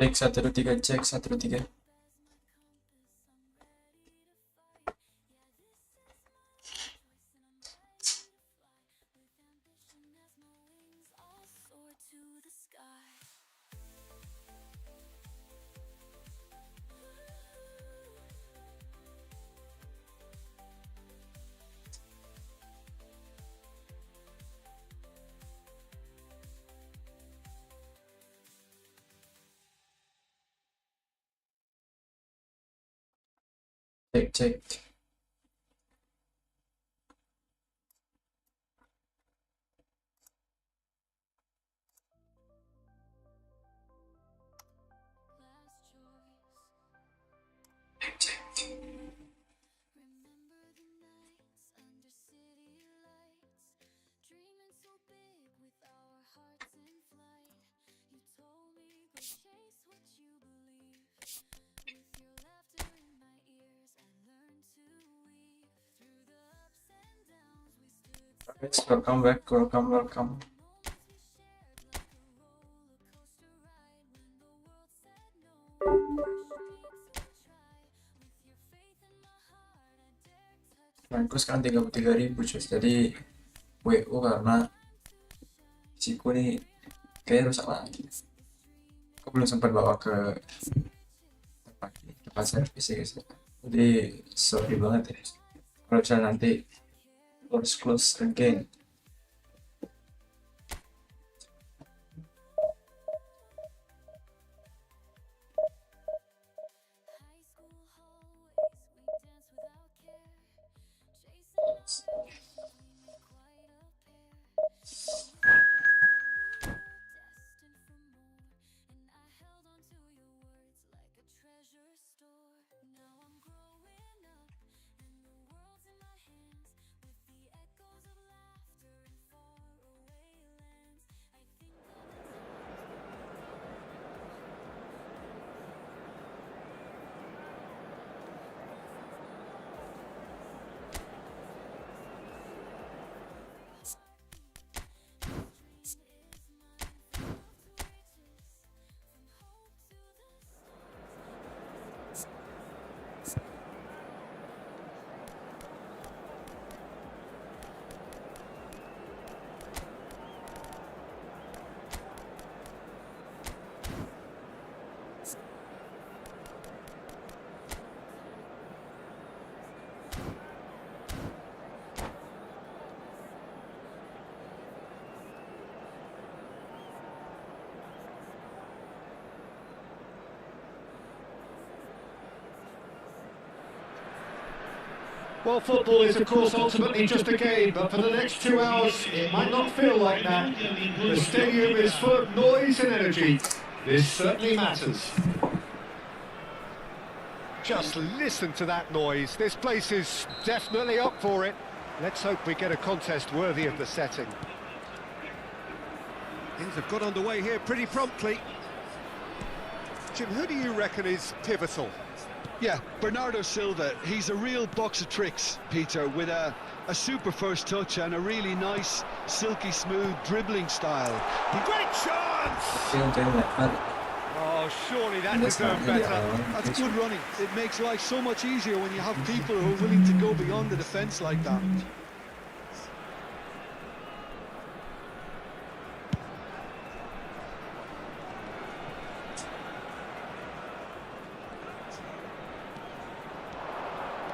Cek 123, cek 123. Cek, cek. Cek, cek. Guys, welcome back, welcome. Ranku sekarang 33.000 cuy, jadi WO karena siku nih kayaknya rusak lagi. Aku belum sempat bawa ke tempat servis ya guys. Jadi sorry banget ya kalau misalnya nanti harus close again. Well, football is, of course, ultimately just a game, but for the next 2 hours, it might not feel like that. The stadium is full of noise and energy. This certainly matters. Just listen to that noise. This place is definitely up for it. Let's hope we get a contest worthy of the setting. Things have got underway here pretty promptly. Jim, who do you reckon is pivotal? Yeah, Bernardo Silva, he's a real box of tricks, Peter, with a super first touch and a really nice, silky smooth dribbling style. Great chance! Oh, surely that deserved better. That's good running. It makes life so much easier when you have people who are willing to go beyond the defence like that.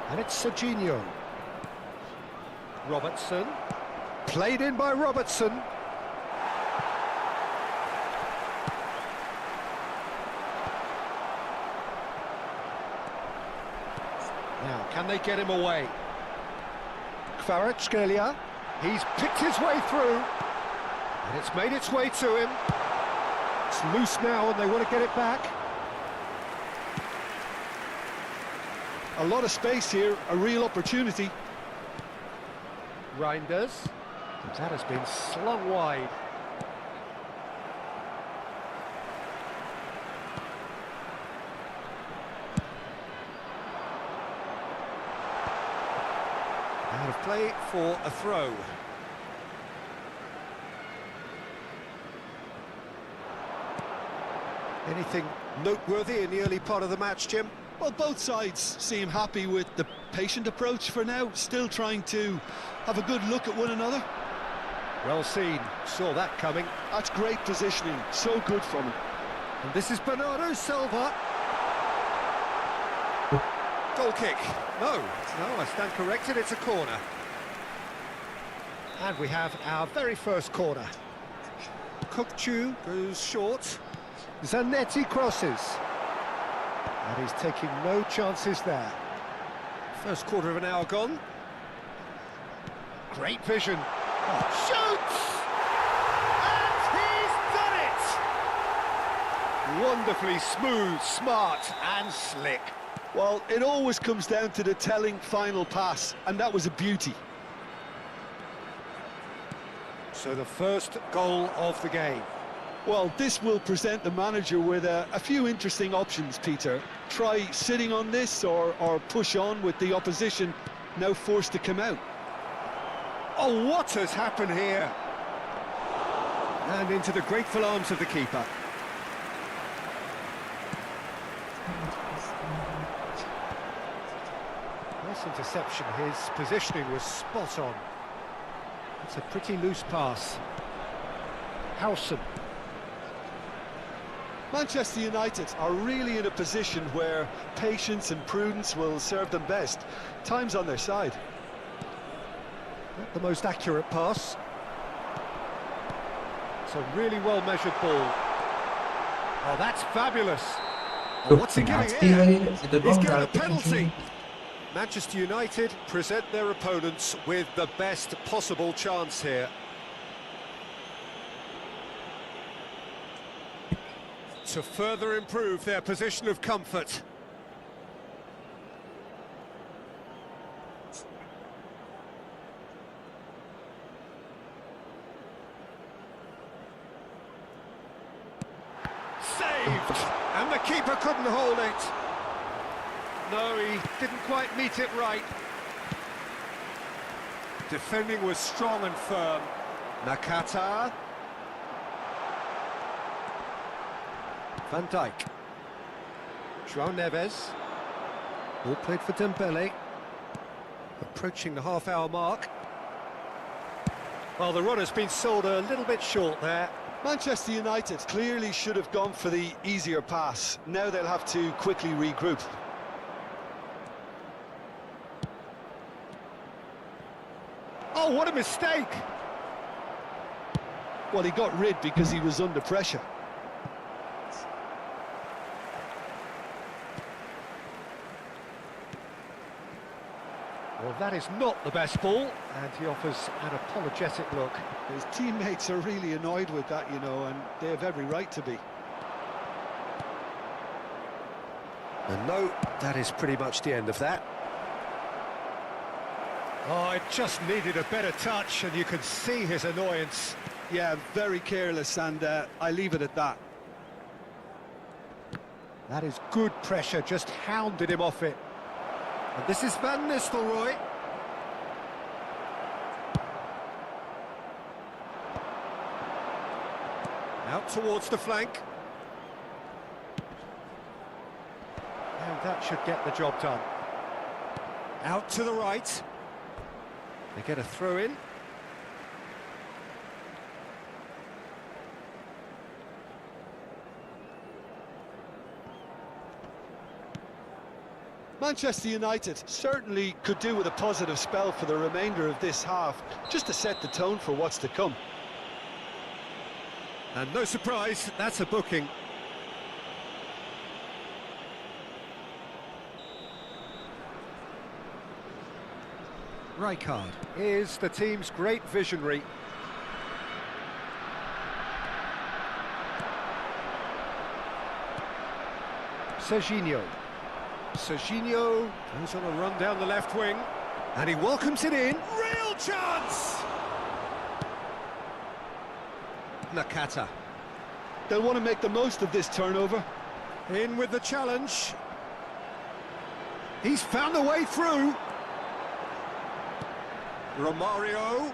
And it's Serginho. Robertson. Played in by Robertson. Now, can they get him away? Kvaratskhelia. He's picked his way through. And it's made its way to him. It's loose now and they want to get it back. A lot of space here, a real opportunity. Reinders. That has been slung wide. Out of play for a throw. Anything noteworthy in the early part of the match, Jim? Well, both sides seem happy with the patient approach for now, still trying to have a good look at one another. Well seen, saw that coming. That's great positioning, so good from him. And this is Bernardo Silva. Goal kick. No, I stand corrected, it's a corner. And we have our very first corner. Kukcu goes short. Zanetti crosses. And he's taking no chances there. First quarter of an hour gone. Great vision. Shoots! And he's done it! Wonderfully smooth, smart and slick. Well, it always comes down to the telling final pass, and that was a beauty. So the first goal of the game. Well, this will present the manager with a few interesting options, Peter. Try sitting on this or push on with the opposition now forced to come out. Oh, what has happened here? And into the grateful arms of the keeper. Nice interception, his positioning was spot on. It's a pretty loose pass. Howson. Manchester United are really in a position where patience and prudence will serve them best. Time's on their side. Not the most accurate pass. It's a really well-measured ball. Oh, that's fabulous. Oh, what's he giving here? He's given a penalty. Manchester United present their opponents with the best possible chance here. To further improve their position of comfort. Saved! And the keeper couldn't hold it. No, he didn't quite meet it right. Defending was strong and firm. Nakata. Van Dijk. João Neves. All played for Dembele. Approaching the half-hour mark. Well, the run has been sold a little bit short there. Manchester United clearly should have gone for the easier pass. Now they'll have to quickly regroup. Oh, what a mistake! Well, he got rid because he was under pressure. Well, that is not the best ball, and he offers an apologetic look. His teammates are really annoyed with that, you know, and they have every right to be. And no, that is pretty much the end of that. Oh, it just needed a better touch, and you could see his annoyance. Yeah, very careless, and I leave it at that. That is good pressure, just hounded him off it. And this is Van Nistelrooy. Out towards the flank. And that should get the job done. Out to the right. They get a throw in. Manchester United certainly could do with a positive spell for the remainder of this half, just to set the tone for what's to come. And no surprise, that's a booking. Rijkaard is the team's great visionary. Serginho. Serginho goes on a run down the left wing, and he welcomes it in. Real chance! Nakata. They'll want to make the most of this turnover. In with the challenge. He's found a way through. Romario.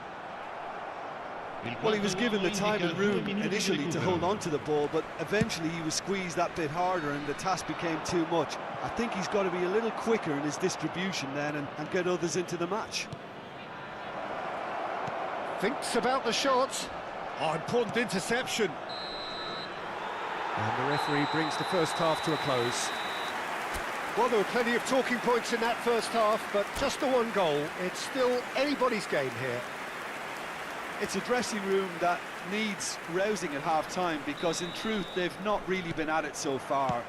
Well, he was given the time and room initially to hold on to the ball, but eventually he was squeezed that bit harder and the task became too much. I think he's got to be a little quicker in his distribution then and get others into the match. Thinks about the shot. Oh, important interception. And the referee brings the first half to a close. Well, there were plenty of talking points in that first half, but just the one goal. It's still anybody's game here. It's a dressing room that needs rousing at half-time because, in truth, they've not really been at it so far.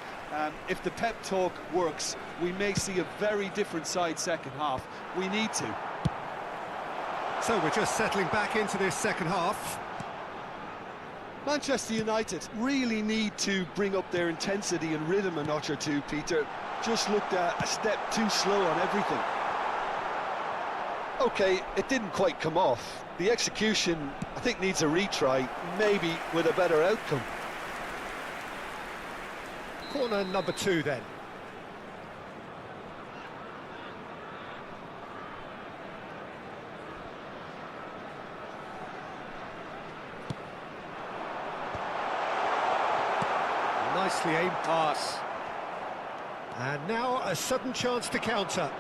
If the pep talk works, we may see a very different side second half. We need to. So we're just settling back into this second half. Manchester United really need to bring up their intensity and rhythm a notch or two, Peter. Just looked a step too slow on everything. Okay, it didn't quite come off. The execution, I think, needs a retry, maybe with a better outcome. Corner number 2 then. Nicely aimed pass. And now a sudden chance to counter.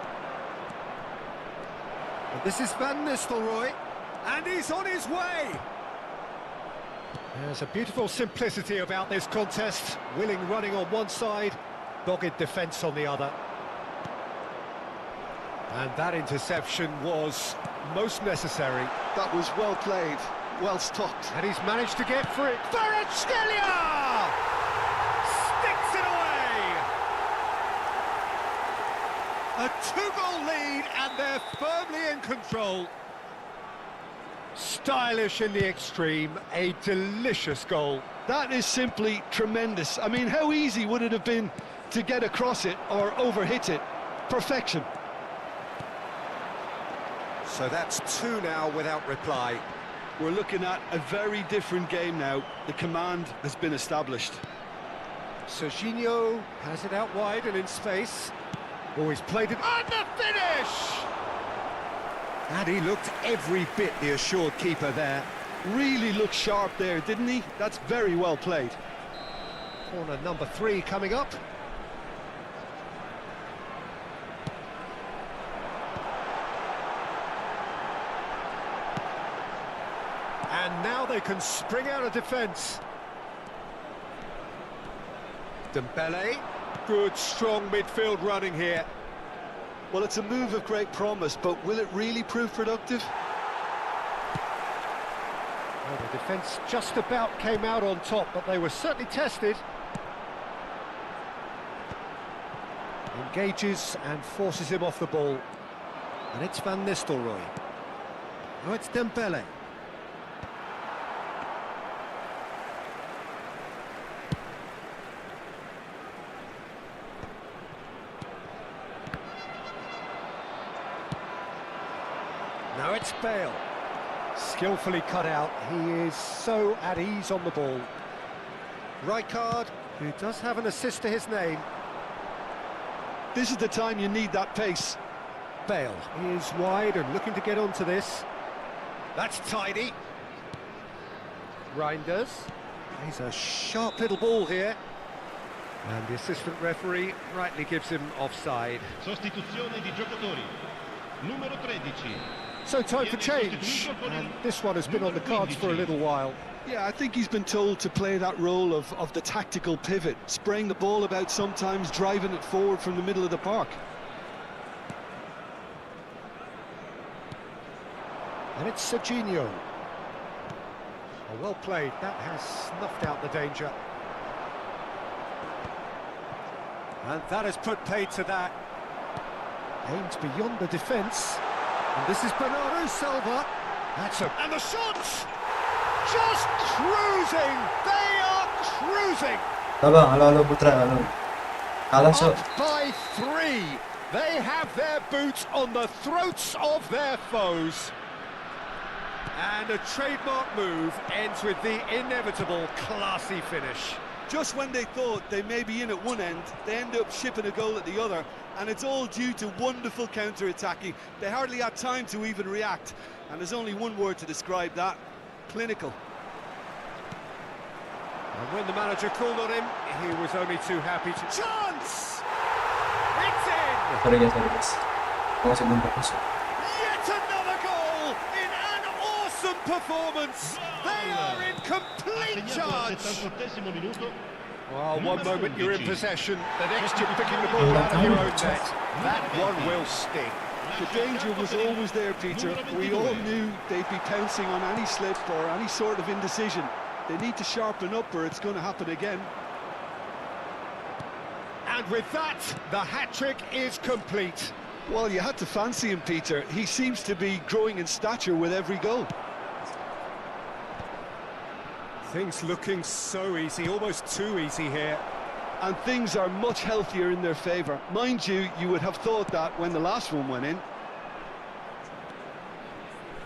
And this is Van Nistelrooy, and he's on his way. There's a beautiful simplicity about this contest. Willing running on one side, dogged defence on the other. And that interception was most necessary. That was well played, well stopped. And he's managed to get free. Kvaratskhelia! Sticks it away! A 2-goal lead, and they're firmly in control. Stylish in the extreme, a delicious goal. That is simply tremendous. I mean, how easy would it have been to get across it or overhit it? Perfection. So that's 2 now without reply. We're looking at a very different game now. The command has been established. Serginho has it out wide and in space. Oh, he's played it on the finish! And he looked every bit the assured keeper there. Really looked sharp there, didn't he? That's very well played. Corner number 3 coming up. And now they can spring out of defence. Dembele, good strong midfield running here. Well, it's a move of great promise, but will it really prove productive? Well, the defence just about came out on top, but they were certainly tested. Engages and forces him off the ball. And it's Van Nistelrooy. Now it's Dembele. Now it's Bale. Skillfully cut out. He is so at ease on the ball. Rijkaard, who does have an assist to his name. This is the time you need that pace. Bale is wide and looking to get onto this. That's tidy. Reinders. He's a sharp little ball here. And the assistant referee rightly gives him offside. Sostituzione di giocatori. Numero 13. So time for change, and this one has been on the cards for a little while. Yeah, I think he's been told to play that role of the tactical pivot, spraying the ball about sometimes, driving it forward from the middle of the park. And it's Serginho. Oh, well played, that has snuffed out the danger. And that has put paid to that. Aimed beyond the defence. And this is Bernardo Silva. That's a... And the shots! Just cruising! They are cruising! Halo Putra, halo. Kalah, so. Up by 3. They have their boots on the throats of their foes. And a trademark move ends with the inevitable classy finish. Just when they thought they may be in at one end, they end up shipping a goal at the other, and it's all due to wonderful counter-attacking. They hardly had time to even react, and there's only one word to describe that: clinical. And when the manager called on him, he was only too happy to... Chance! It's in! Sorry guys. Masih belum fokus. Yet another goal in an awesome performance! They are in complete charge! Well, one moment you're in possession, the next you're picking the ball out of your own net. That one will sting. The danger was always there, Peter. We all knew they'd be pouncing on any slip or any sort of indecision. They need to sharpen up or it's going to happen again. And with that, the hat-trick is complete. Well, you had to fancy him, Peter. He seems to be growing in stature with every goal. Things looking so easy, almost too easy here. And things are much healthier in their favour. Mind you, you would have thought that when the last one went in.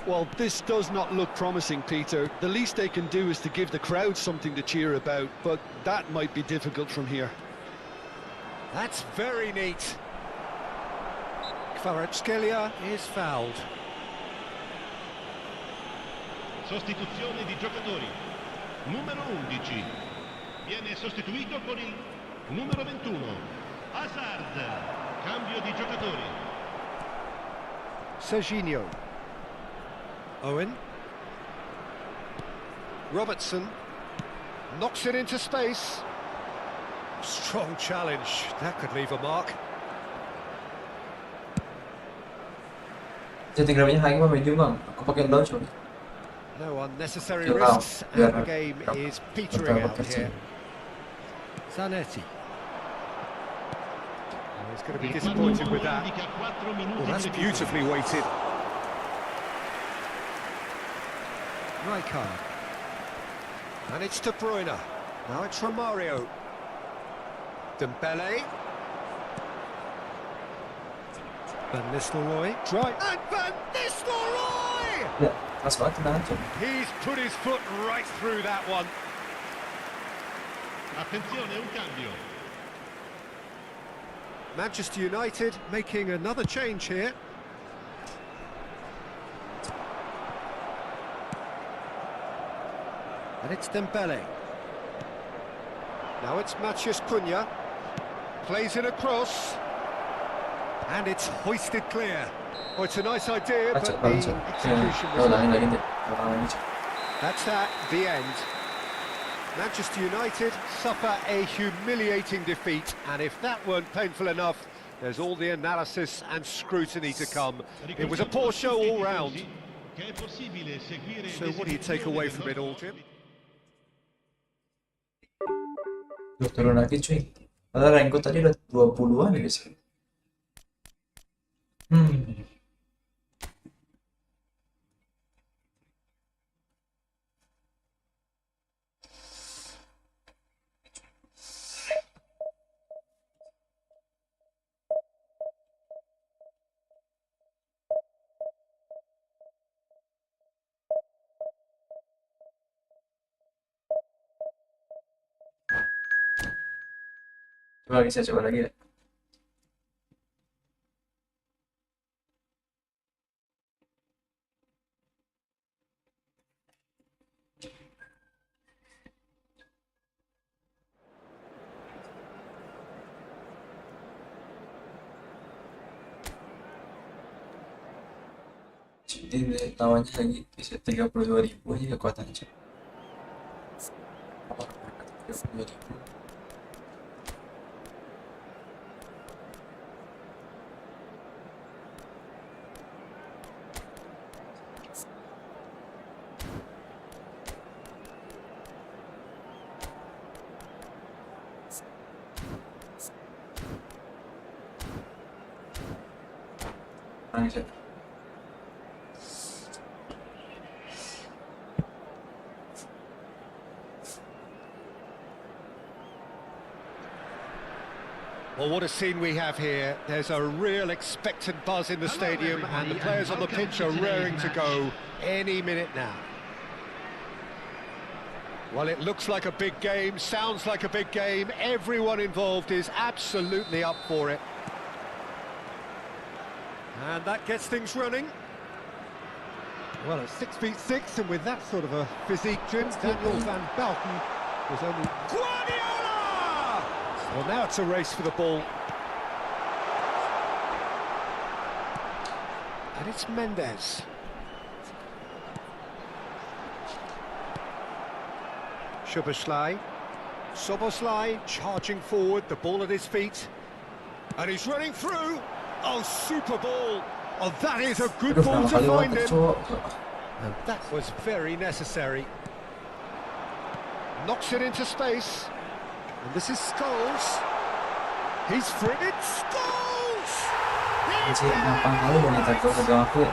Well, this does not look promising, Peter. The least they can do is to give the crowd something to cheer about, but that might be difficult from here. That's very neat. Kvaratskhelia is fouled. Sostituzione di giocatori. Numero 11. Viene sostituito con il numero 21. Hazard. Cambio di giocatori. Serginho. Owen. Robertson. Knocks it into space. Strong challenge. That could leave a mark. Settingramnya hanya pemain bang. Aku pakai down coba. No unnecessary Wow. risks, Yeah. and the game is petering out here. Zanetti. Oh, he's going to be disappointed with that. Well, that's beautifully weighted. Rijkaard. And it's De Bruyne. Now it's Romario. Dembele. Van Nistelrooy. Try. And Van Nistelrooy! Ya, pas banget tendangan coba. He's put his foot right through that one. Attenzione, un cambio. Manchester United making another change here. And it's Dembele. Now it's Matheus Cunha. Plays it across. And it's hoisted clear. Oh, it's a nice idea, but Baca, the baca. execution Oh, was... lagi deh. Lagi. That's that, the end. Manchester United suffer a humiliating defeat, and if that weren't painful enough, there's all the analysis and scrutiny to come. It was a poor show all round. So what do you take away from it all, Jim? Duh, turun lagi cuy. Padahal rank tadi udah 20-an ya guys. Coba guys, saya coba lagi ya. Jadi tawannya lagi bisa 32.000 aja kekuatannya cuy. 32.000. Nangis ya. Well, what a scene we have here. There's a real expectant buzz in the stadium, and the players on the pitch are raring to go any minute now. Well, it looks like a big game, sounds like a big game. Everyone involved is absolutely up for it. And that gets things running. Well, at 6'6", and with that sort of a physique, Jim, Daniel van Bouten was only... Guardiola! Well, now it's a race for the ball. And it's Mendes. Szoboszlai. Szoboszlai charging forward, the ball at his feet. And he's running through. Oh, super ball. Oh, that is a good Aduh, ball pertama to kali find waktu him. cowok. And that was very necessary. Knocks it into space. And this is Scholes. He's fritted. Scholes! Anjir, ngapain kali banyak tackle ke gawang aku ya?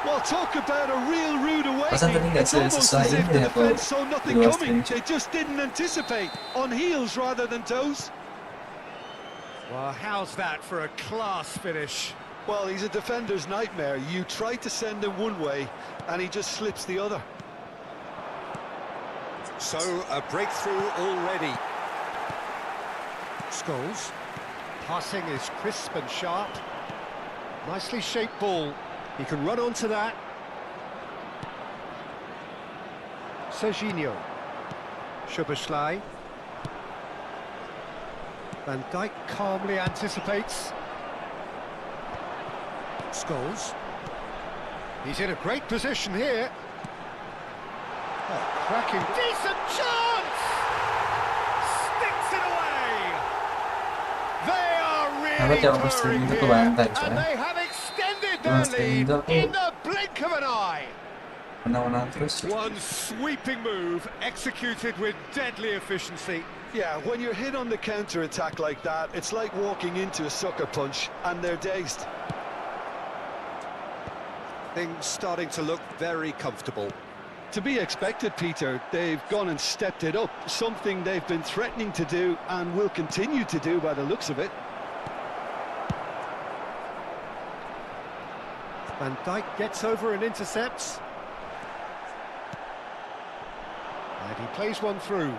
Well, talk about a real rude Pasan tadi awakening. nggak It's almost sesusah as if ini the ya kalau defence saw di nothing luar coming. stream. They just didn't anticipate. On heels rather than toes. Well, how's that for a class finish? Well, he's a defender's nightmare. You try to send him one way, and he just slips the other. So, a breakthrough already. Scholes. Passing is crisp and sharp. Nicely shaped ball. He can run onto that. Serginho. Szoboszlai. Van Dijk calmly anticipates. Scholes. He's in a great position here. Oh, cracking. Decent chance! Sticks it away! They are really purring here, and they have extended their lead in the blink of an eye. Menang-menang terus. One sweeping move, executed with deadly efficiency. Yeah, when you're hit on the counter-attack like that, it's like walking into a sucker punch, and they're dazed. Things starting to look very comfortable. To be expected, Peter. They've gone and stepped it up, something they've been threatening to do and will continue to do by the looks of it. Van Dijk gets over and intercepts. And he plays one through.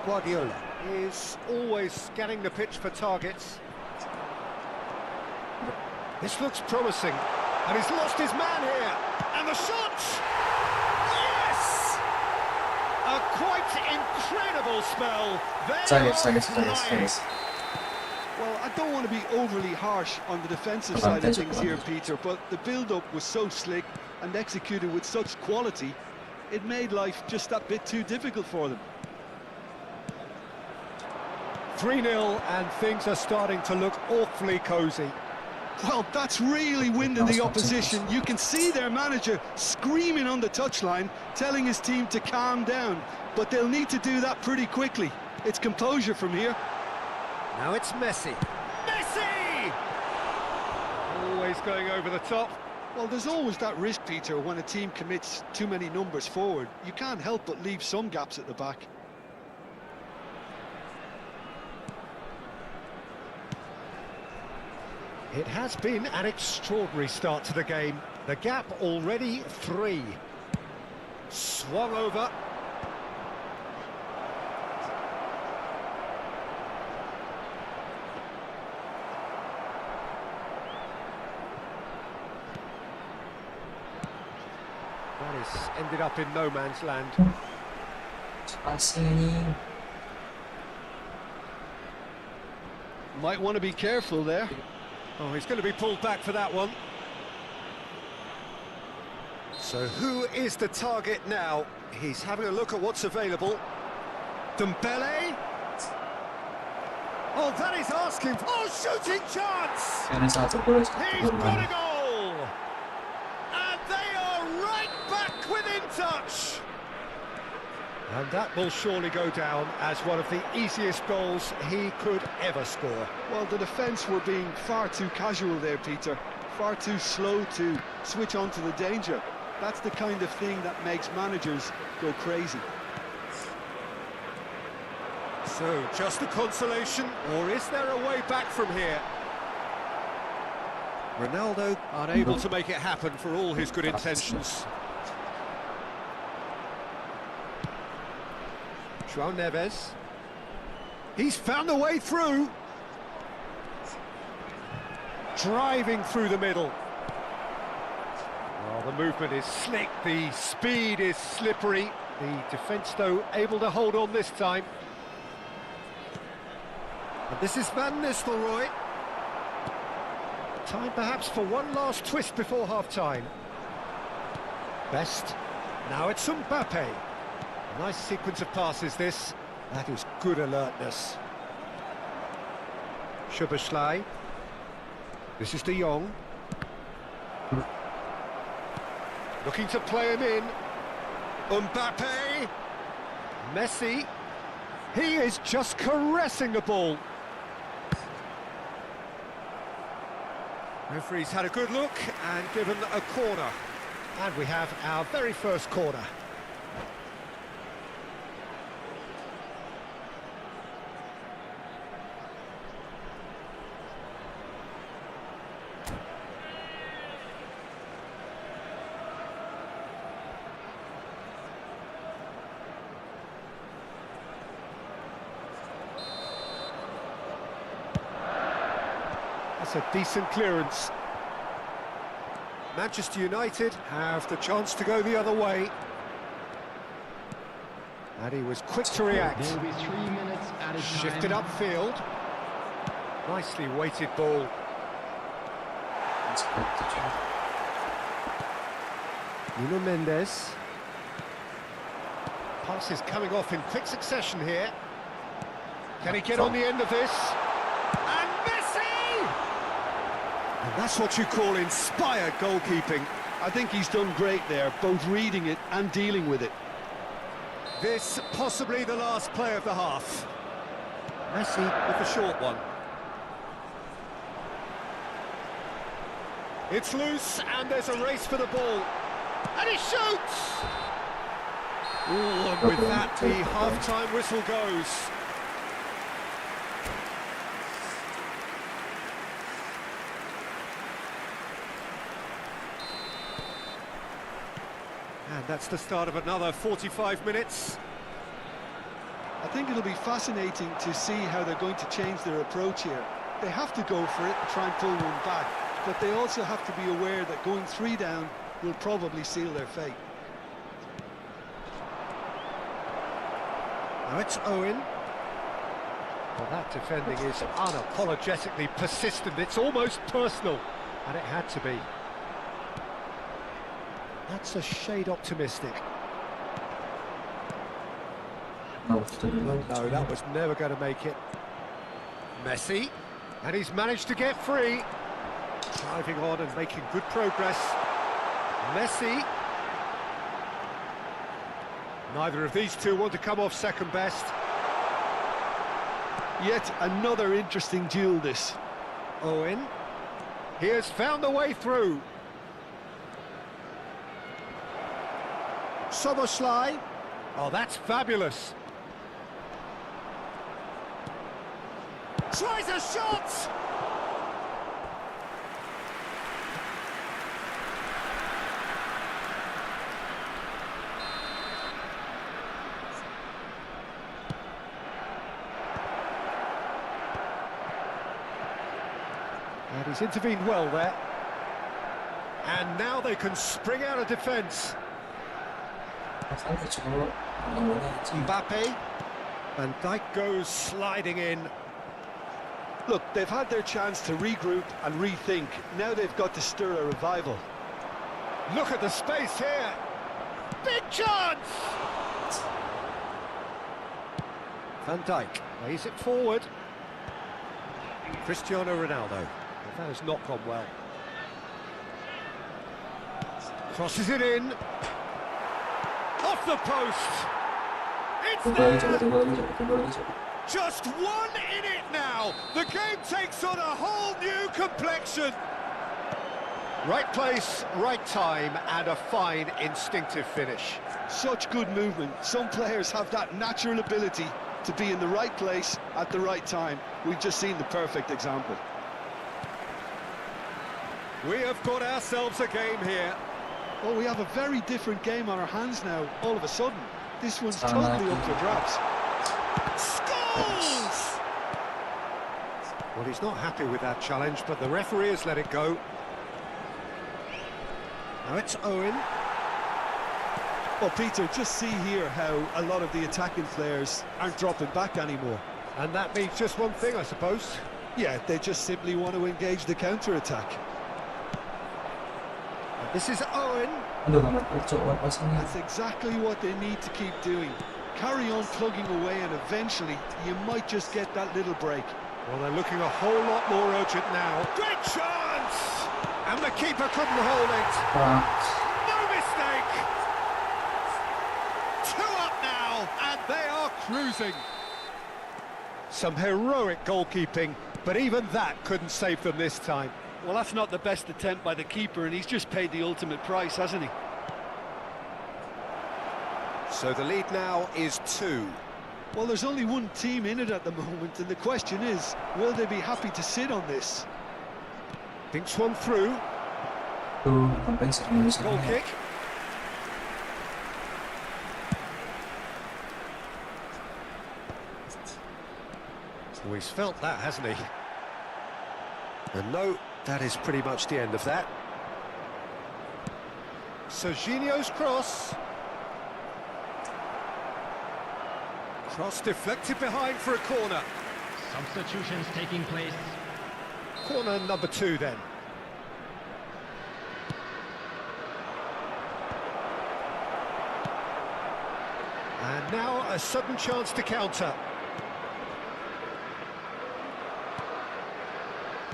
Guardiola is always scanning the pitch for targets. This looks promising. And he's lost his man here. And the shot! Yes! A quite incredible spell. Sakit. Well, I don't want to be overly harsh on the defensive side of things here, Peter, but the build-up was so slick and executed with such quality, it made life just that bit too difficult for them. 3-0, and things are starting to look awfully cosy. Well, that's really winded the opposition. You can see their manager screaming on the touchline, telling his team to calm down. But they'll need to do that pretty quickly. It's composure from here. Now it's Messi. Messi! Always going over the top. Well, there's always that risk, Peter, when a team commits too many numbers forward. You can't help but leave some gaps at the back. It has been an extraordinary start to the game. The gap already 3. Swung over. That is ended up in no man's land. Might want to be careful there. Oh, he's going to be pulled back for that one. So who is the target now? He's having a look at what's available. Dembele. Oh, that is asking. Oh, shooting chance! He's got a goal! And they are right back within touch! And that will surely go down as one of the easiest goals he could ever score. Well, the defence were being far too casual there, Peter. Far too slow to switch on to the danger. That's the kind of thing that makes managers go crazy. So, just a consolation, or is there a way back from here? Ronaldo unable to make it happen for all his good intentions. João Neves. He's found a way through. Driving through the middle. Oh, The movement is slick, the speed is slippery. The defence, though, able to hold on this time. And this is Van Nistelrooy. Time perhaps for one last twist before half-time. Best. Now it's Mbappe. Nice sequence of passes, this. That is good alertness. Szoboszlai. This is De Jong. Looking to play him in. Mbappe. Messi. He is just caressing the ball. Referee's had a good look and given a corner. And we have our very first corner. That's a decent clearance. Manchester United have the chance to go the other way. And he was quick to react. There will be 3 minutes added time. Shifted upfield. Nicely weighted ball. Nuno Mendes. Passes coming off in quick succession here. Can he get on the end of this? And Messi! And that's what you call inspired goalkeeping. I think he's done great there, both reading it and dealing with it. This possibly the last play of the half. Messi with the short one. It's loose and there's a race for the ball. And he shoots! Ooh, and with that the half-time whistle goes. And that's the start of another 45 minutes. I think it'll be fascinating to see how they're going to change their approach here. They have to go for it and try and pull one back, but they also have to be aware that going 3 down will probably seal their fate. Now it's Owen. Well, that defending is unapologetically persistent. It's almost personal, and it had to be. That's a shade optimistic. No, that was never going to make it. Messi, and he's managed to get free. Driving on and making good progress. Messi. Neither of these two want to come off second best. Yet another interesting duel, this. Owen. He has found the way through. Szoboszlai. Oh, that's fabulous. Tries a shot! And he's intervened well there. And now they can spring out of defence. Mbappe. Van Dijk goes sliding in. Look, they've had their chance to regroup and rethink. Now they've got to stir a revival. Look at the space here. Big chance! Van Dijk lays it forward. Cristiano Ronaldo. That has not gone well. Crosses it in. Off the post. It's there. Just one in it now. The game takes on a whole new complexion. Right place, right time, and a fine instinctive finish. Such good movement. Some players have that natural ability to be in the right place at the right time. We've just seen the perfect example. We have got ourselves a game here. Well, we have a very different game on our hands now, all of a sudden. This one's totally up for grabs. Scores! Well, he's not happy with that challenge, but the referee has let it go. Now it's Owen. Well, Peter, just see here how a lot of the attacking players aren't dropping back anymore. And that means just one thing, I suppose. Yeah, they just simply want to engage the counter-attack. This is Owen. Aduh, nomor pojok buat pasangnya. That's exactly what they need to keep doing. Carry on plugging away and eventually you might just get that little break. Well, they're looking a whole lot more urgent now. Great chance! And the keeper couldn't hold it. No mistake! 2 up now, and they are cruising. Some heroic goalkeeping, but even that couldn't save them this time. Well, that's not the best attempt by the keeper, and he's just paid the ultimate price, hasn't he? So the lead now is 2. Well, there's only one team in it at the moment, and the question is, will they be happy to sit on this? Thinks one through. Tuh, kompensa Indonesia. Goal kick. So he's felt that, hasn't he? And no, that is pretty much the end of that. Serginho's cross. Cross deflected behind for a corner. Substitutions taking place. Corner number 2 then. And now a sudden chance to counter.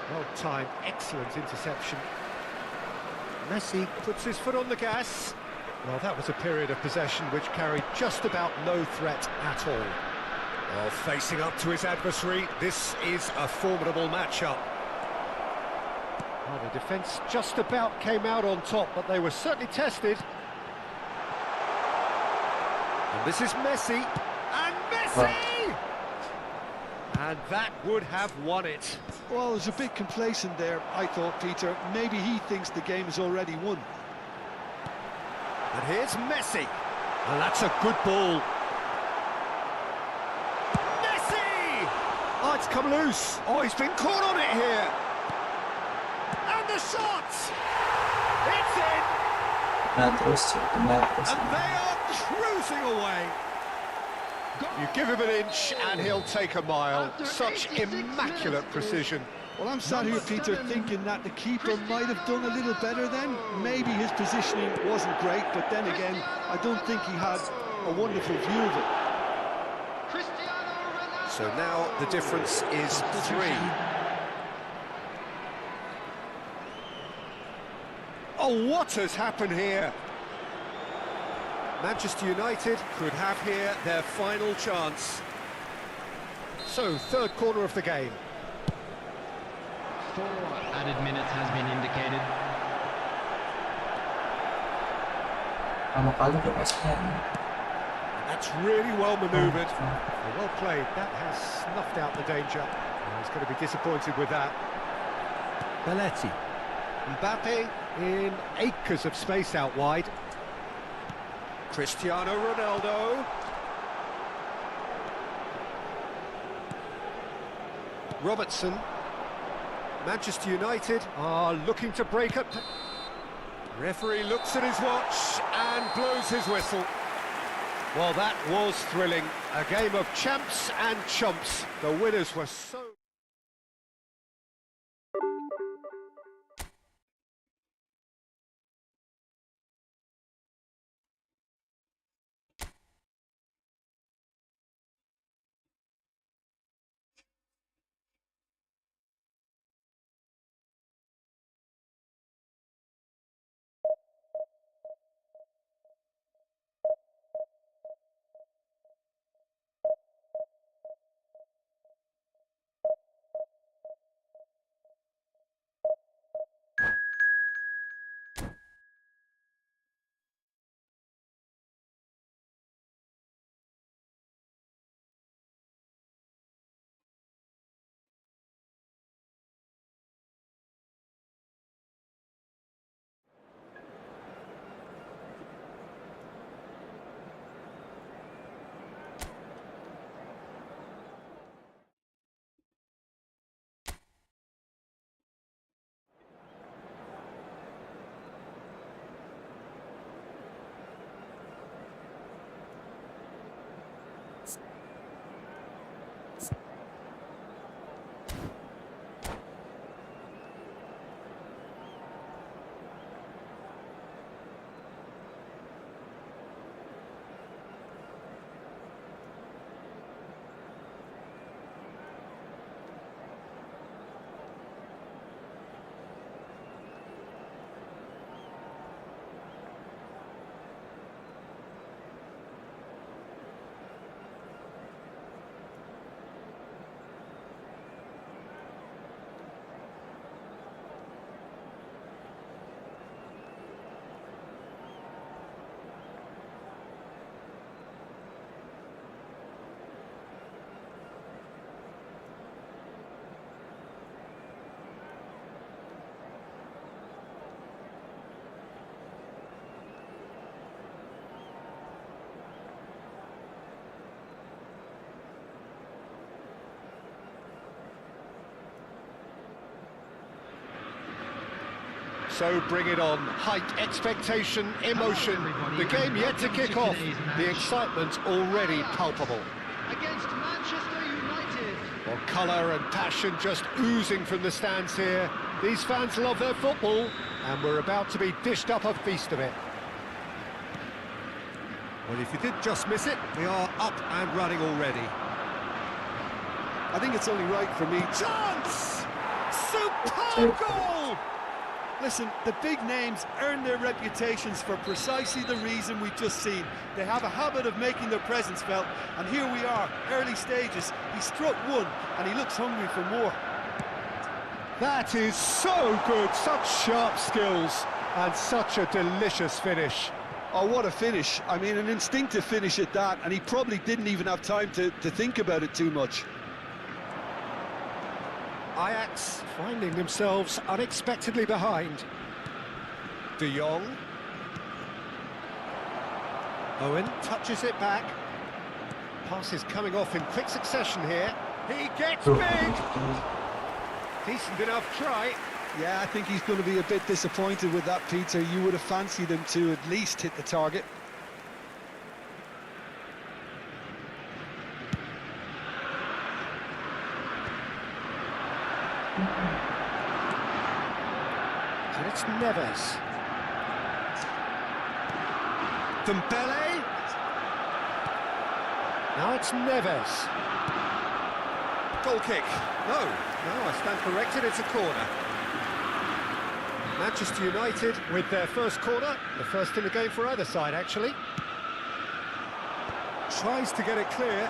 Well timed, excellent interception. Messi puts his foot on the gas. Well, that was a period of possession which carried just about no threat at all. Well, facing up to his adversary, this is a formidable matchup. Well, the defence just about came out on top, but they were certainly tested. And this is Messi. And Messi! And that would have won it. Well, it was a bit complacent there, I thought, Peter. Maybe he thinks the game is already won. And here's Messi. And that's a good ball. Messi! Oh, it's come loose. Oh, he's been caught on it here. And the shot! It's in! Nah, terus, And they are cruising away. You give him an inch and he'll take a mile. Such immaculate precision. Well, I'm sat here, Peter, thinking that the keeper might have done a little better then. Maybe his positioning wasn't great, but then again, I don't think he had a wonderful view of it. So now the difference is 3. Oh, what has happened here? Manchester United could have here their final chance. So, 3rd corner of the game. 4 added minutes has been indicated. Pertama kali udah pasnya. That's really well manoeuvred. Well played. That has snuffed out the danger. He's going to be disappointed with that. Belletti. Mbappe in acres of space out wide. Cristiano Ronaldo. Robertson. Manchester United are looking to break up. Referee looks at his watch and blows his whistle. Well, that was thrilling. A game of champs and chumps. The winners were so... So bring it on. Height, expectation, emotion. The game yet to kick off. The excitement already palpable. Against Manchester United. Well, colour and passion just oozing from the stands here. These fans love their football, and we're about to be dished up a feast of it. Well, if you did just miss it, we are up and running already. I think it's only right for me. Chance! Superb goal! Listen, the big names earn their reputations for precisely the reason we've just seen. They have a habit of making their presence felt, and here we are, early stages. He struck one, and he looks hungry for more. That is so good, such sharp skills, and such a delicious finish. Oh, what a finish. I mean, an instinctive finish at that, and he probably didn't even have time to think about it too much. Ajax finding themselves unexpectedly behind. De Jong. Owen touches it back. Pass is coming off in quick succession here. He gets big! Decent enough try. Yeah, I think he's going to be a bit disappointed with that, Peter. You would have fancied him to at least hit the target. And it's Neves. Dembele. Now it's Neves. Goal kick. No, I stand corrected, it's a corner. Manchester United with their first corner, the first in the game for either side, actually. Tries to get it clear.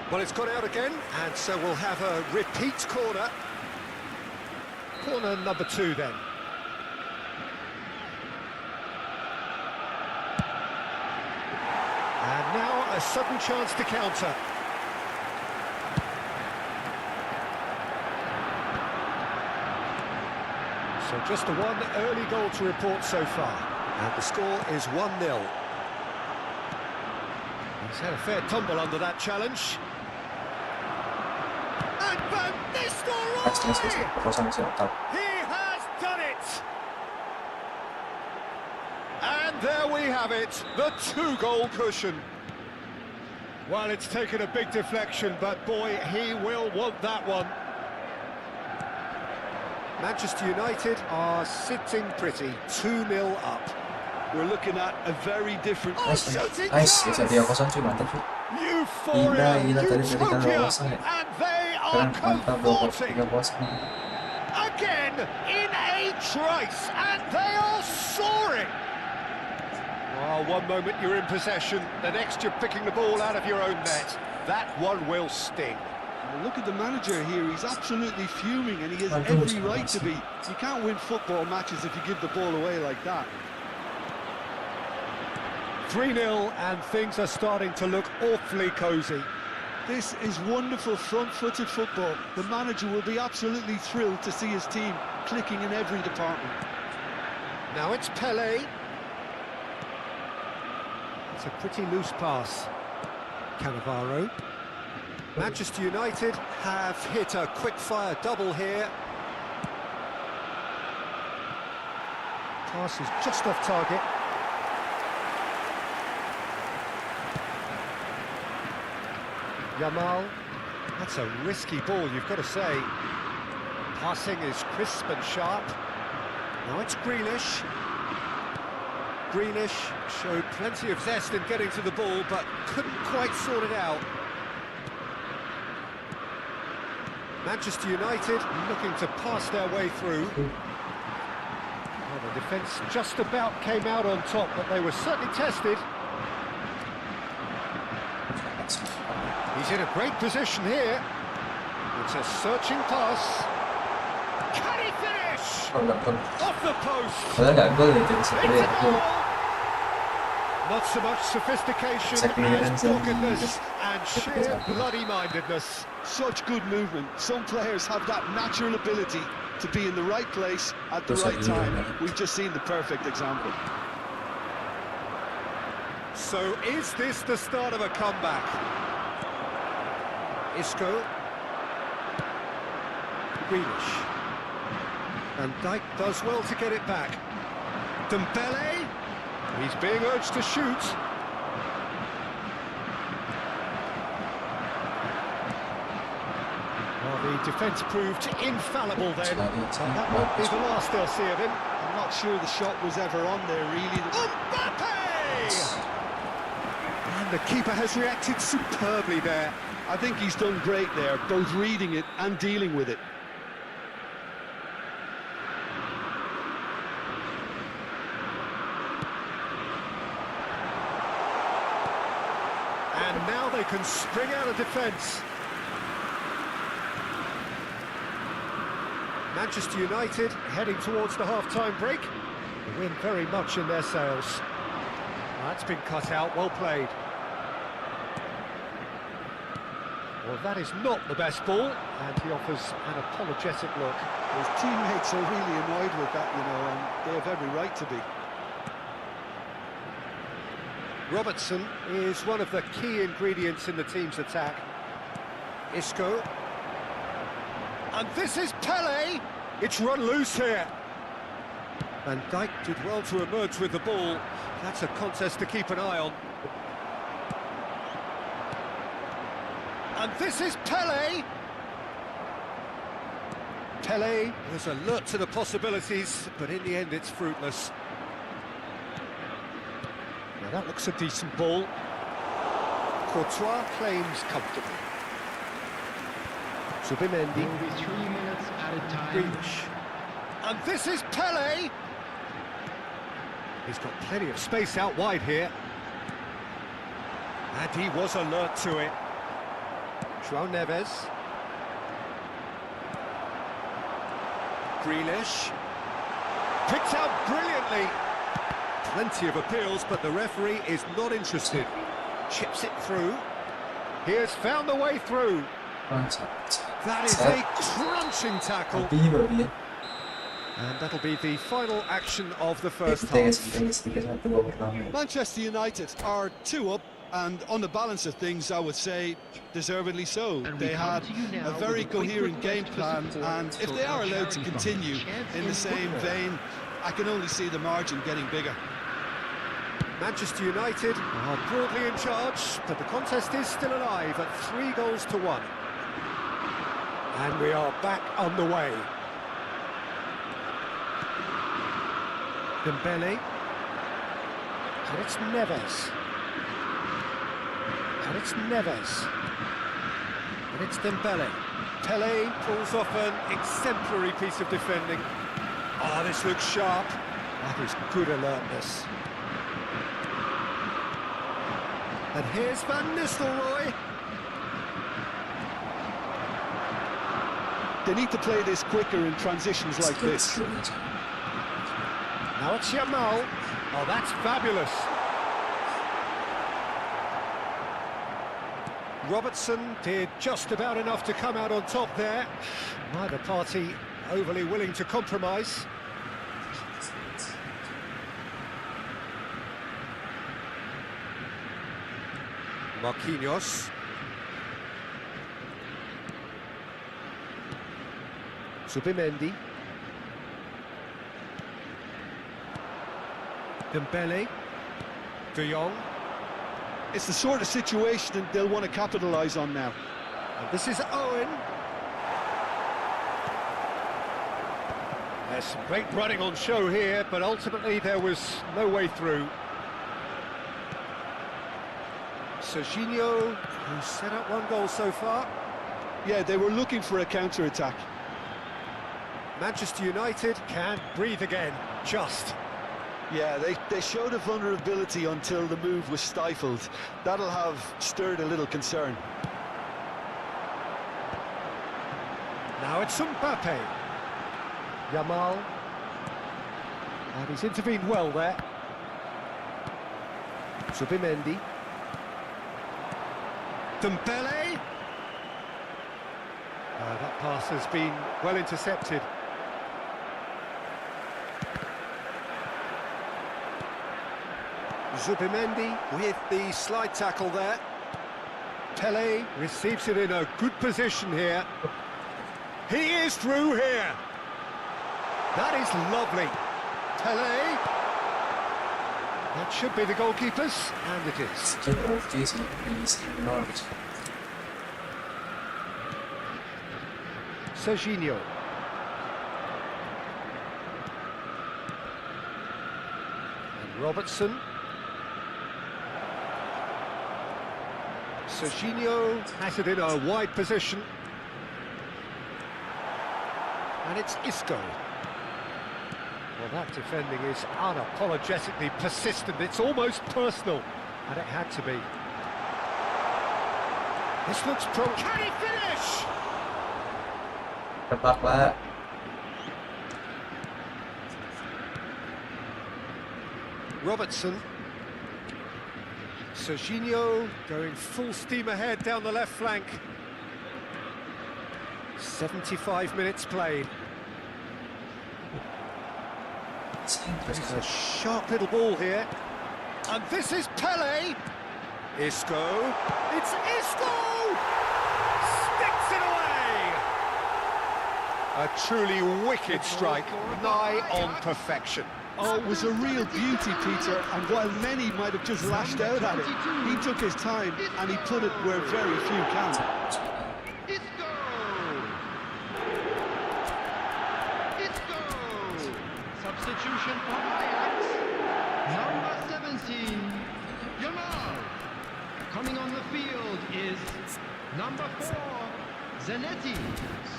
Well, it's gone out again, and so we'll have a repeat corner. Corner number 2 then. And now a sudden chance to counter. So just the one early goal to report so far. And the score is 1-0. He's had a fair tumble under that challenge. And Van Nistelrooy! He has done it! And there we have it, the 2-goal cushion. Well, it's taken a big deflection, but boy, he will want that one. Manchester United are sitting pretty, 2-0 up. We're looking at a very different... 나이스, jadi aku santai mantap sih. Euphoria, utopia, and they are cavorting again in a trice, and they are soaring. Well, one moment you're in possession, the next you're picking the ball out of your own net. That one will sting. Well, look at the manager here, he's absolutely fuming, and he has every right to be. You can't win football matches if you give the ball away like that. 3-0, and things are starting to look awfully cosy. This is wonderful front-footed football. The manager will be absolutely thrilled to see his team clicking in every department. Now it's Pelé. It's a pretty loose pass. Cannavaro. Manchester United have hit a quick-fire double here. Pass is just off target. Yamal. That's a risky ball, you've got to say. Passing is crisp and sharp. Now it's Grealish. Grealish showed plenty of zest in getting to the ball, but couldn't quite sort it out. Manchester United looking to pass their way through. Well, the defence just about came out on top, but they were certainly tested. He's in a great position here. It's a searching pass. Can he finish? Off the post. It's a goal. Not so much sophistication as doggedness and sheer bloody-mindedness. Such good movement. Some players have that natural ability to be in the right place at the right time. We've just seen the perfect example. So is this the start of a comeback? Isco. Grealish. And Dijk does well to get it back. Dembele. He's being urged to shoot. Well, the defence proved infallible then. That won't be the last they'll see of him. I'm not sure the shot was ever on there, really. Mbappe! And the keeper has reacted superbly there. I think he's done great there, both reading it and dealing with it. And now they can spring out of defence. Manchester United heading towards the half-time break. The wind very much in their sails. That's been cut out, well played. Well, that is not the best ball, and he offers an apologetic look. His teammates are really annoyed with that, you know, and they have every right to be. Robertson is one of the key ingredients in the team's attack. Isco. And this is Pele! It's run loose here. Van Dijk did well to emerge with the ball. That's a contest to keep an eye on. And this is Pele! Pele was alert to the possibilities, but in the end it's fruitless. Now that looks a decent ball. Courtois claims comfortably. Subimendi. There will be 3 minutes added time. Grealish. And this is Pele! He's got plenty of space out wide here. And he was alert to it. João Neves. Grealish. Picked out brilliantly. Plenty of appeals, but the referee is not interested. Chips it through. He has found the way through. That is a crunching tackle. And that'll be the final action of the first half. Manchester United are 2 up, and on the balance of things, I would say deservedly so. They had a very coherent game plan, and if they are allowed to continue in the same vein, I can only see the margin getting bigger. Manchester United are broadly in charge, but the contest is still alive at 3-1. And we are back on the way. Dembele. And it's Neves. And it's Neves. And it's Dembele. Pele pulls off an exemplary piece of defending. Oh, this looks sharp. That is good alertness. And here's Van Nistelrooy. They need to play this quicker in transitions like this. Now it's Yamal. Oh, that's fabulous. Robertson did just about enough to come out on top there. Neither party overly willing to compromise. Marquinhos. Subimendi. Dembele. De Jong. It's the sort of situation that they'll want to capitalise on now. And this is Owen. There's some great running on show here, but ultimately there was no way through. Serginho, who's set up 1 goal so far. Yeah, they were looking for a counter-attack. Manchester United can't breathe again, just. Yeah, they showed a vulnerability until the move was stifled. That'll have stirred a little concern. Now it's Mbappe. Yamal. And he's intervened well there. Subimendi. Dembele. That pass has been well intercepted. Zubimendi with the slide tackle there. Pele receives it in a good position here. He is through here. That is lovely. Pele. That should be the goalkeepers, and it is. Skill of this is enormous. Serginho. And Robertson. Serginho has it in a wide position. And it's Isco. Well, that defending is unapologetically persistent. It's almost personal. And it had to be. This looks Can he finish? Tepat lah. Robertson. Serginho going full steam ahead down the left flank. 75 minutes played. It's a sharp little ball here. And this is Pele. Isco. It's Isco! Sticks it away! A truly wicked strike, nigh on perfection. Oh, it was a real beauty, Peter, and while many might have just lashed out at it, he took his time and he put it where very few can. Substitution for Ajax. Number 17, Yamal. Coming on the field is number 4, Zanetti.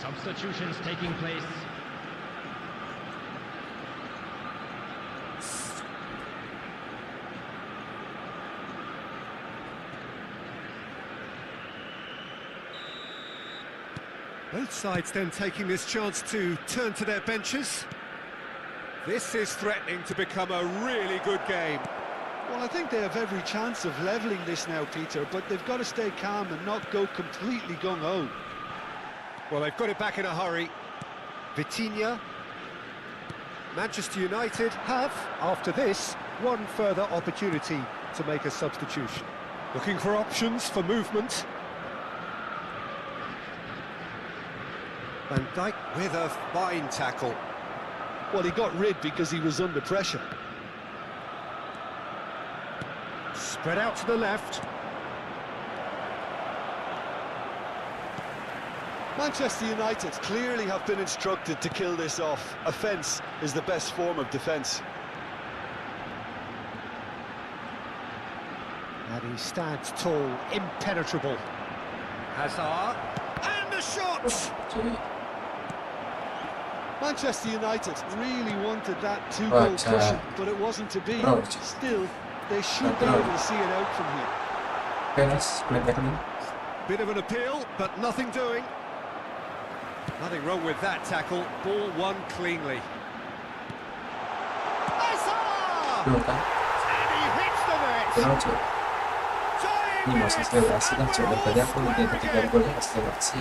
Substitutions taking place. Both sides then taking this chance to turn to their benches. This is threatening to become a really good game. Well, I think they have every chance of levelling this now, Peter, but they've got to stay calm and not go completely gung-ho. Well, they've got it back in a hurry. Vitinha. Manchester United have, after this, one further opportunity to make a substitution. Looking for options for movement. Van Dijk with a fine tackle. Well, he got rid because he was under pressure. Spread out to the left. Manchester United clearly have been instructed to kill this off. Offence is the best form of defence. And he stands tall, impenetrable. Hazard. And the shot! Manchester United really wanted that two-goal cushion, but it wasn't to be. Still, they should be able to see it out from here. Bit of an appeal, but nothing doing. Nothing wrong with that tackle. Ball won cleanly. Hazard! And he hits the net! Ini masih selebrasi lah, coba tadi aku lihat ketika golnya pas selebrasi.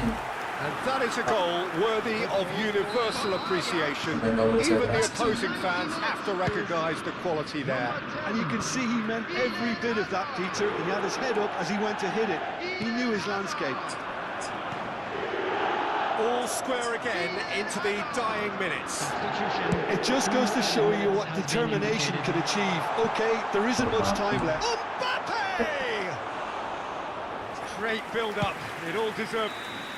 And that is a goal worthy of universal appreciation. Even the opposing fans have to recognise the quality there. And you can see he meant every bit of that, Peter. He had his head up as he went to hit it. He knew his landscape. All square again into the dying minutes. It just goes to show you what determination can achieve. OK, there isn't much time left. Mbappe! Great build-up. It all deserved.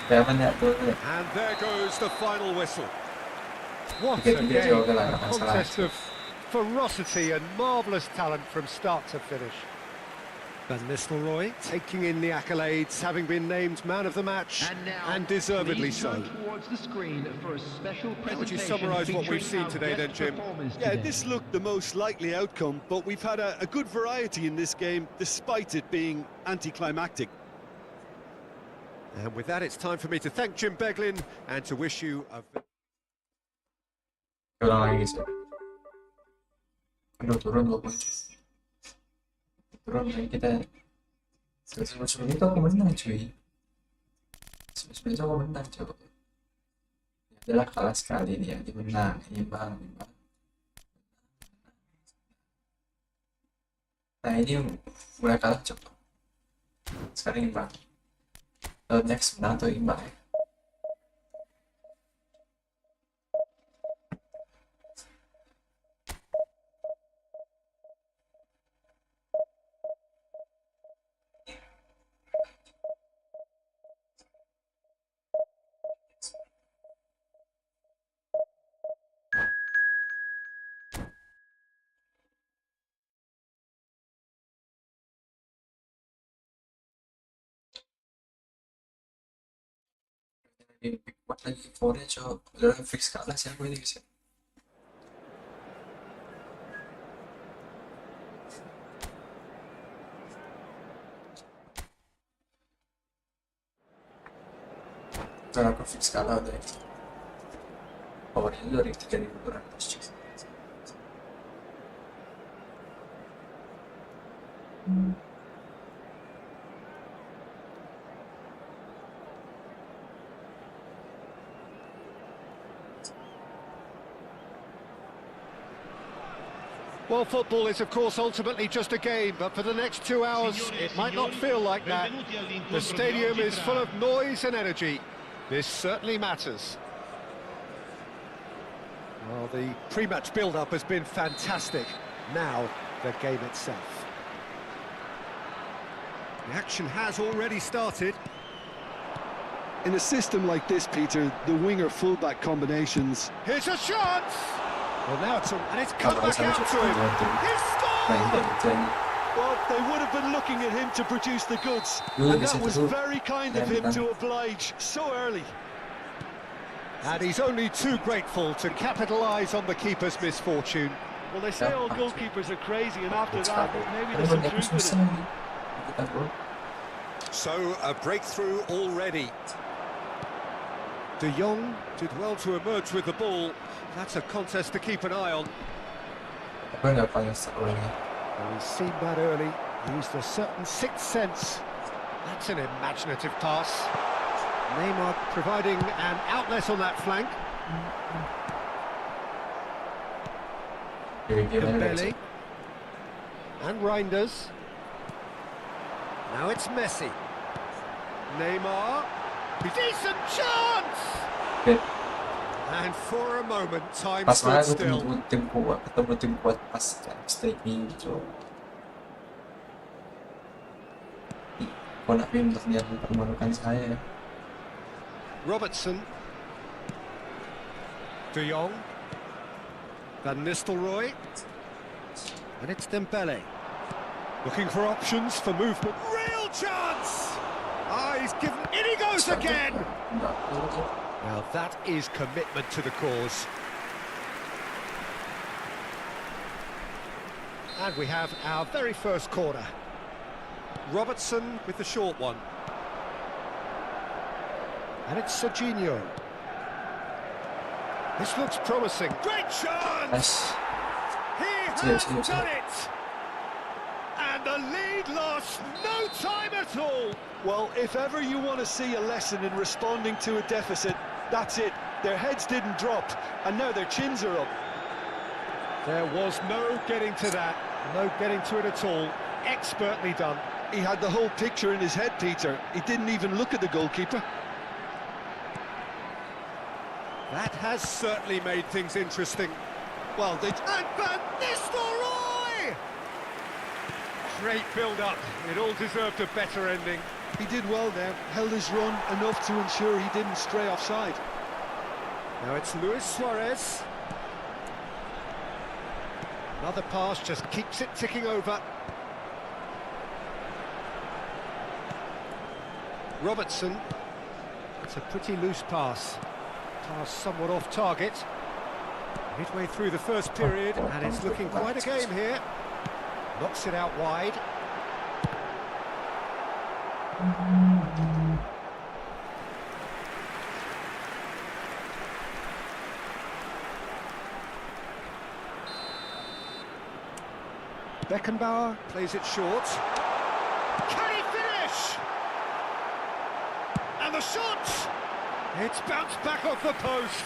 And And there goes the final whistle. What a game, a contest of ferocity and marvellous talent from start to finish. Van Nistelrooy taking in the accolades, having been named man of the match, and deservedly so. How would you summarise what we've seen today then, Jim? Yeah, this looked the most likely outcome, but we've had a good variety in this game, despite it being anticlimactic. And with that, it's time for me to thank Jim Beglin and to wish you a... Ulang lagi sih. Aduh, turun 2 poin. Turun kita. Sebelum itu aku menang cuy. Sebelum itu aku menang coba. Ya adalah kalah sekali nih yang dimenang, imbang. Nah ini mulai kalah coba. Sekarang imbang. Next menang atau imbang ya? Lebih kuat lagi favorit cowok, udah fix kalah sih aku ini bisa. Karena aku fix kalah udah favorit itu dari 3.200 cuy. Well, football is of course ultimately just a game, but for the next 2 hours it might not feel like that. The stadium is full of noise and energy. This certainly matters. Well, the pre-match build-up has been fantastic. Now, the game itself. The action has already started. In a system like this, Peter, the winger-fullback combinations... Here's a chance! Well, now it's come Kalau back sama out to cukup him. buat tim He main scored! dari ini. Well, they would have been looking at him to produce the goods. Dulu And bisa that was dulu. very kind of him to oblige so early. And he's only too grateful to capitalise on the keeper's misfortune. Well, they say Yeah. all goalkeepers are crazy, and after It's that, hard. maybe Tapi there's some banyak truth to susah it. nih. Kita bro. So, a breakthrough already. De Jong did well to emerge with the ball. That's a contest to keep an eye on. Tapi nggak paling seru lagi. Well, he's seen that early, used a certain sixth sense. That's an imaginative pass. Neymar providing an outlet on that flank. Dembele. And Reinders. Now it's Messi. Neymar. Decent chance! Oke, And for a moment, time pas stood mana gue still. ketemu tim kuat pas strategi gitu. Kok nak pintar dia mempermalukan saya. Robertson. De Jong. Van Nistelrooy. And it's Dembele. Looking for options for movement. Real chance! Ah, he's given... In he goes again! Enggak, Now that is commitment to the cause. And we have our very first corner. Robertson with the short one. And it's Serginho. This looks promising. Great chance! nice. He Yes, has yes, done yes. it! And the lead lost no time at all. Well, if ever you want to see a lesson in responding to a deficit, that's it. Their heads didn't drop, and now their chins are up. There was no getting to that, no getting to it at all. Expertly done. He had the whole picture in his head, Peter. He didn't even look at the goalkeeper. That has certainly made things interesting. Well, they... And Van Nistelrooy! Great build-up. It all deserved a better ending. He did well there, held his run enough to ensure he didn't stray offside. Now it's Luis Suarez. Another pass just keeps it ticking over. Robertson. It's a pretty loose pass. Pass somewhat off target. Midway through the first period, and it's looking quite a game here. Knocks it out wide. Beckenbauer plays it short. Can he finish? And the shot! It's bounced back off the post.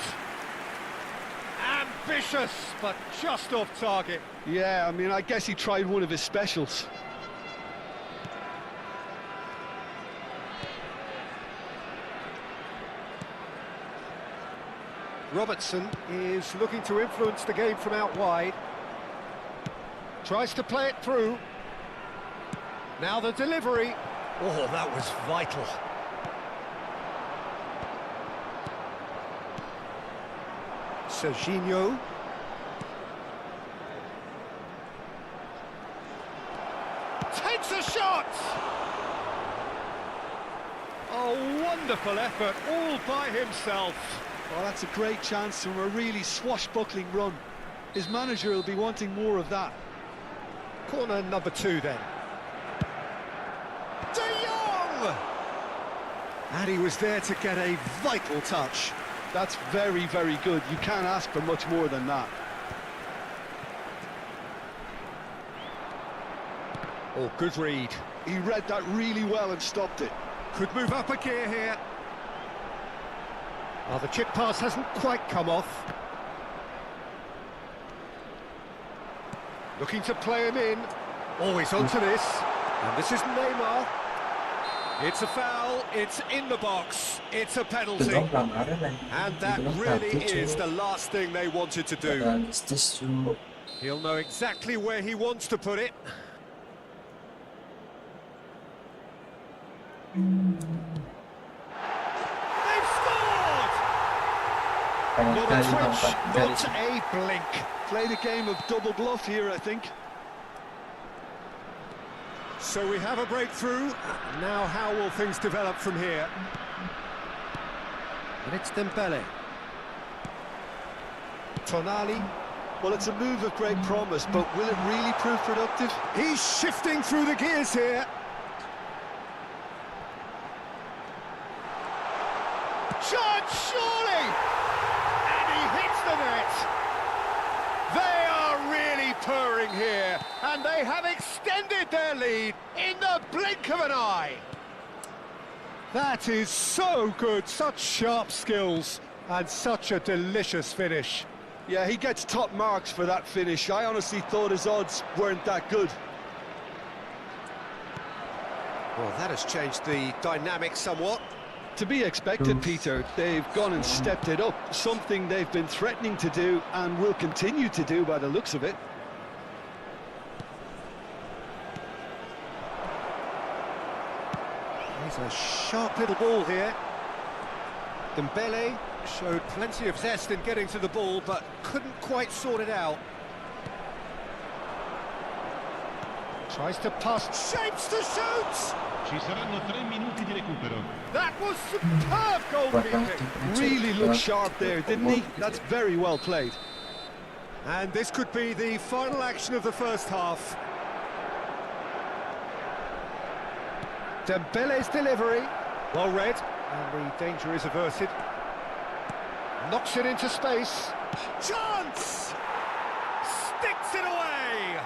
Ambitious, but just off target. Yeah, I mean, I guess he tried one of his specials. Robertson is looking to influence the game from out wide. Tries to play it through. Now the delivery. Oh, that was vital. Serginho. Takes a shot! A wonderful effort, all by himself. Well, that's a great chance from a really swashbuckling run. His manager will be wanting more of that. Corner number 2 then. De Jong! And he was there to get a vital touch. That's very, very good. You can't ask for much more than that. Oh, good read. He read that really well and stopped it. Could move up a gear here. Oh, the chip pass hasn't quite come off. Looking to play him in. Oh, he's onto this. And this is Neymar. It's a foul, it's in the box, it's a penalty. And that really is the last thing they wanted to do. He'll know exactly where he wants to put it. They've scored! Not a twitch, not a blink. Played a game of double bluff here, I think. So we have a breakthrough. Now how will things develop from here? And it's Dembele. Tonali. Well, it's a move of great promise, but will it really prove productive? He's shifting through the gears here. Shot, surely! And he hits the net. They are really purring here, and they have extended their lead in the blink of an eye. That is so good, such sharp skills, and such a delicious finish. Yeah, he gets top marks for that finish. I honestly thought his odds weren't that good. Well, that has changed the dynamic somewhat. To be expected, Peter. They've gone and stepped it up, something they've been threatening to do and will continue to do by the looks of it. He's a sharp little ball here. Dembele showed plenty of zest in getting to the ball, but couldn't quite sort it out. Tries to pass, shapes to shoot! Ci saranno 3 minuti di recupero. That was superb goalkeeping! Really looked sharp there, didn't he? That's very well played. And this could be the final action of the first half. Dembele's delivery, well read, and the danger is averted. Knocks it into space. Chance! Sticks it away!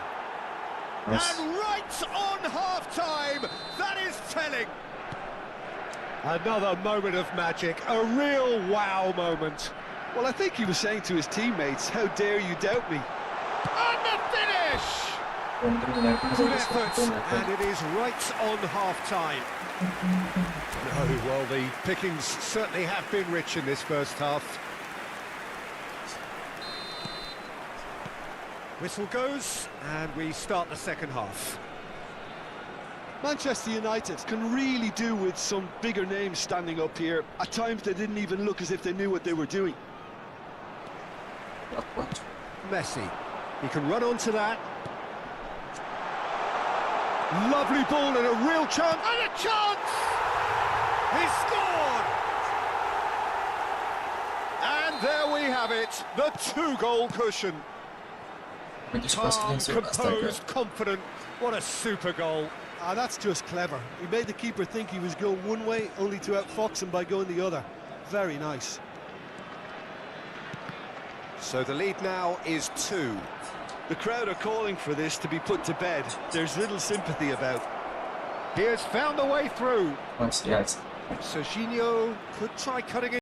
Yes. And right on half-time, that is telling. Another moment of magic, a real wow moment. Well, I think he was saying to his teammates, how dare you doubt me? And the finish! Good effort, and it is right on half-time. No, well, the pickings certainly have been rich in this first half. Whistle goes, and we start the second half. Manchester United can really do with some bigger names standing up here. At times they didn't even look as if they knew what they were doing. Messi, he can run onto that. Lovely ball and a real chance, and a chance! He scored! And there we have it, the 2-goal cushion. Calm, composed, confident, what a super goal. Ah, that's just clever. He made the keeper think he was going one way, only to outfox him by going the other. Very nice. So the lead now is 2. The crowd are calling for this to be put to bed. There's little sympathy about. He has found a way through. Yes. Serginho could try cutting it.